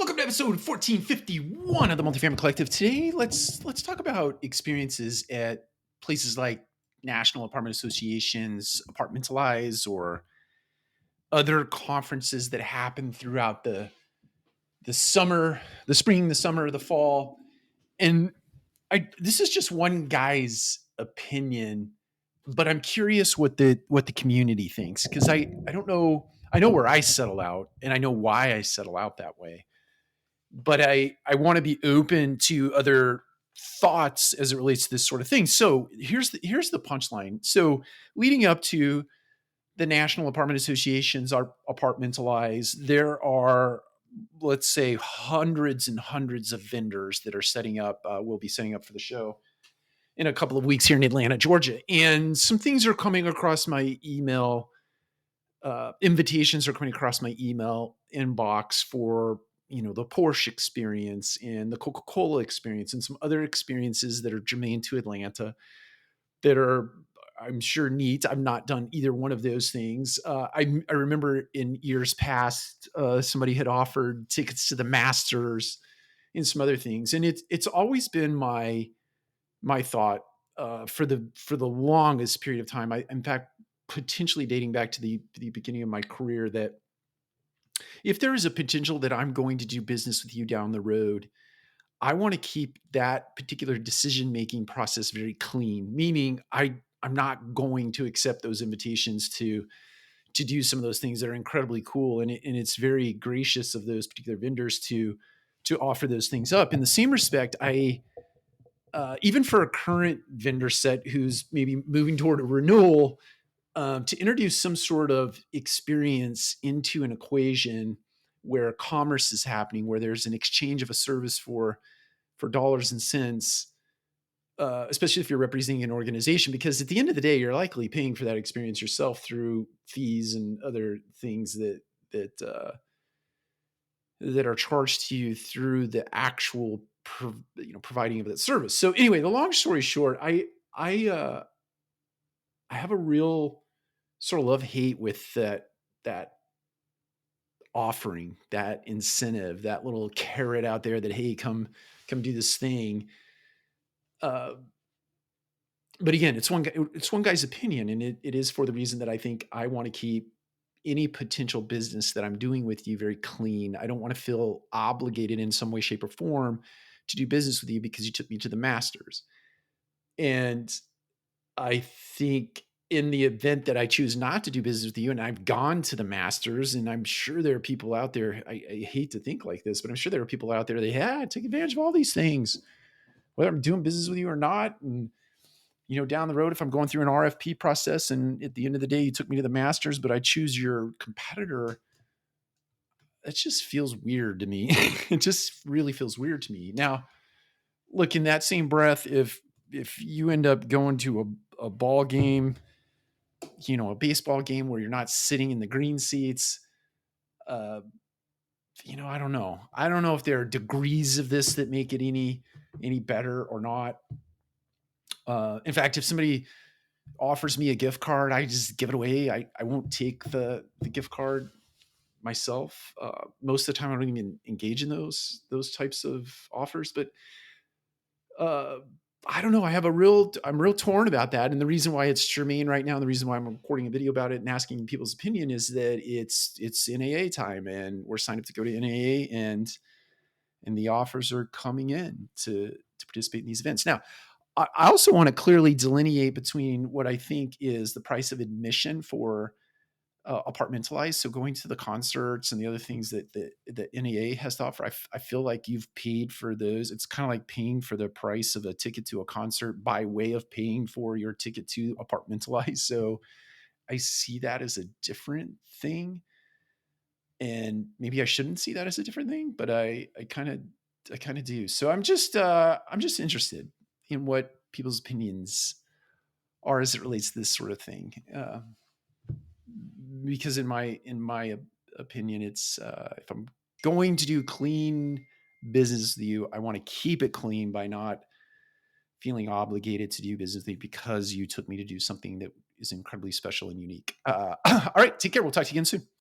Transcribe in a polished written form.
Welcome to episode 1451 of the Multifamily Collective. Today, let's talk about experiences at places like national apartment associations, Apartmentalize, or other conferences that happen throughout the summer, the spring, the summer, the fall. And this is just one guy's opinion, but I'm curious what the community thinks because I don't know. I know where I settle out, and I know why I settle out that way, but I want to be open to other thoughts as it relates to this sort of thing. So here's the punchline. So leading up to the National Apartment Associations are Apartmentalize, there are, let's say, hundreds and hundreds of vendors that are setting up, will be setting up for the show in a couple of weeks here in Atlanta, Georgia. And some things are coming across my email. Invitations are coming across my email inbox for the Porsche experience and the Coca-Cola experience and some other experiences that are germane to Atlanta that are, I'm sure, neat. I've not done either one of those things. I remember in years past, somebody had offered tickets to the Masters and some other things, and it's always been my thought for the longest period of time. In fact, potentially dating back to the beginning of my career, that if there is a potential that I'm going to do business with you down the road, I want to keep that particular decision-making process very clean, meaning I'm not going to accept those invitations to do some of those things that are incredibly cool. And it's very gracious of those particular vendors to offer those things up. In the same respect, even for a current vendor set who's maybe moving toward a renewal, to introduce some sort of experience into an equation where commerce is happening, where there's an exchange of a service for dollars and cents, especially if you're representing an organization, because at the end of the day, you're likely paying for that experience yourself through fees and other things that are charged to you through the actual providing of that service. So anyway, the long story short, I have a real sort of love hate with that offering, that incentive, that little carrot out there that, hey, come do this thing. Uh, but again, it's one guy's opinion, and it is for the reason that I think I want to keep any potential business that I'm doing with you very clean. I don't want to feel obligated in some way, shape, or form to do business with you because you took me to the Masters. And I think in the event that I choose not to do business with you, and I've gone to the Masters, and I'm sure there are people out there, I hate to think like this, but I'm sure there are people out there that take advantage of all these things, whether I'm doing business with you or not. And, down the road, if I'm going through an RFP process and at the end of the day, you took me to the Masters, but I choose your competitor, that just feels weird to me. It just really feels weird to me. Now, look, in that same breath, if you end up going to a ball game, a baseball game where you're not sitting in the green seats, uh, I don't know. I don't know if there are degrees of this that make it any better or not. In fact, if somebody offers me a gift card, I just give it away. I won't take the gift card myself. Most of the time, I don't even engage in those types of offers. But uh, I don't know. I'm real torn about that. And the reason why it's germane right now, and the reason why I'm recording a video about it and asking people's opinion, is that it's NAA time, and we're signed up to go to NAA, and the offers are coming in to participate in these events. Now, I also want to clearly delineate between what I think is the price of admission for Apartmentalize. So going to the concerts and the other things that NEA has to offer, I feel like you've paid for those. It's kind of like paying for the price of a ticket to a concert by way of paying for your ticket to Apartmentalize. So I see that as a different thing, and maybe I shouldn't see that as a different thing, but I kind of do. So I'm just interested in what people's opinions are as it relates to this sort of thing. Because in my opinion, it's if I'm going to do clean business with you, I want to keep it clean by not feeling obligated to do business with you because you took me to do something that is incredibly special and unique. All right, take care. We'll talk to you again soon.